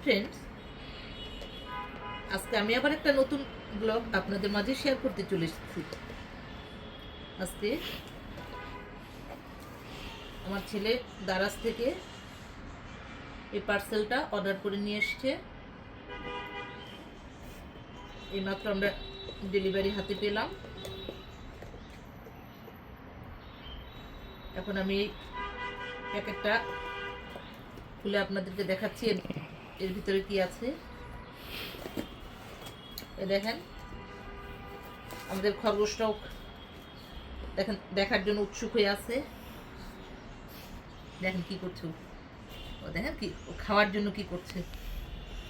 Friends, আজকে আমি আবার একটা নতুন ব্লগ আপনাদের মাঝে শেয়ার করতে চলে এসেছি। আজকে আমার ছেলে দারাজ থেকে এই পার্সেলটা অর্ডার করে নিয়ে এসছে। এইমাত্র আমরা ডেলিভারি হাতে পেলাম। এখন আমি এই প্যাকেটটা খুলে আপনাদেরকে দেখাচ্ছি এর ভিতরে কি আছে। এ দেখেন, আমাদের খরগোশটাও দেখেন দেখার জন্য উৎসুক হয়ে আছে। দেখেন কি করছে ও, দেখেন কি ও খাওয়ার জন্য কি করছে,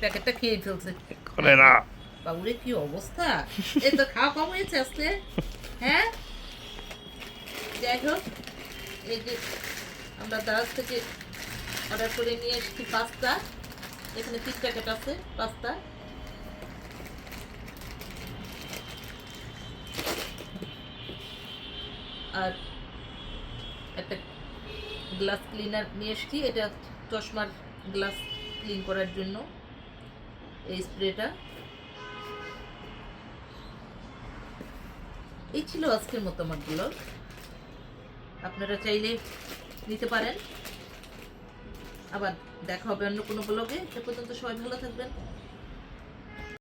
প্যাকেটটা খেয়ে ফেলছে। করে না বাবুরে কি অবস্থা! এই তো খাওয়া কম হয়েছে আজকে। হ্যাঁ, যাই হোক, এই যে আমরা দারাজ থেকে অর্ডার করে নিয়ে এসেছি পাস্তা। এখানে 3 প্যাকেট আছে পাস্তা। আর একটা গ্লাস ক্লিনার নিয়ে এসেছি, এটা চশমার গ্লাস ক্লিন করার জন্য এই স্প্রেটা। এই ছিল আজকের মতো আমার ব্লগ। আপনারা চাইলে নিতে পারেন। আবার দেখা হবে অন্য কোনো ব্লগে। সে পর্যন্ত সবাই ভালো থাকবেন।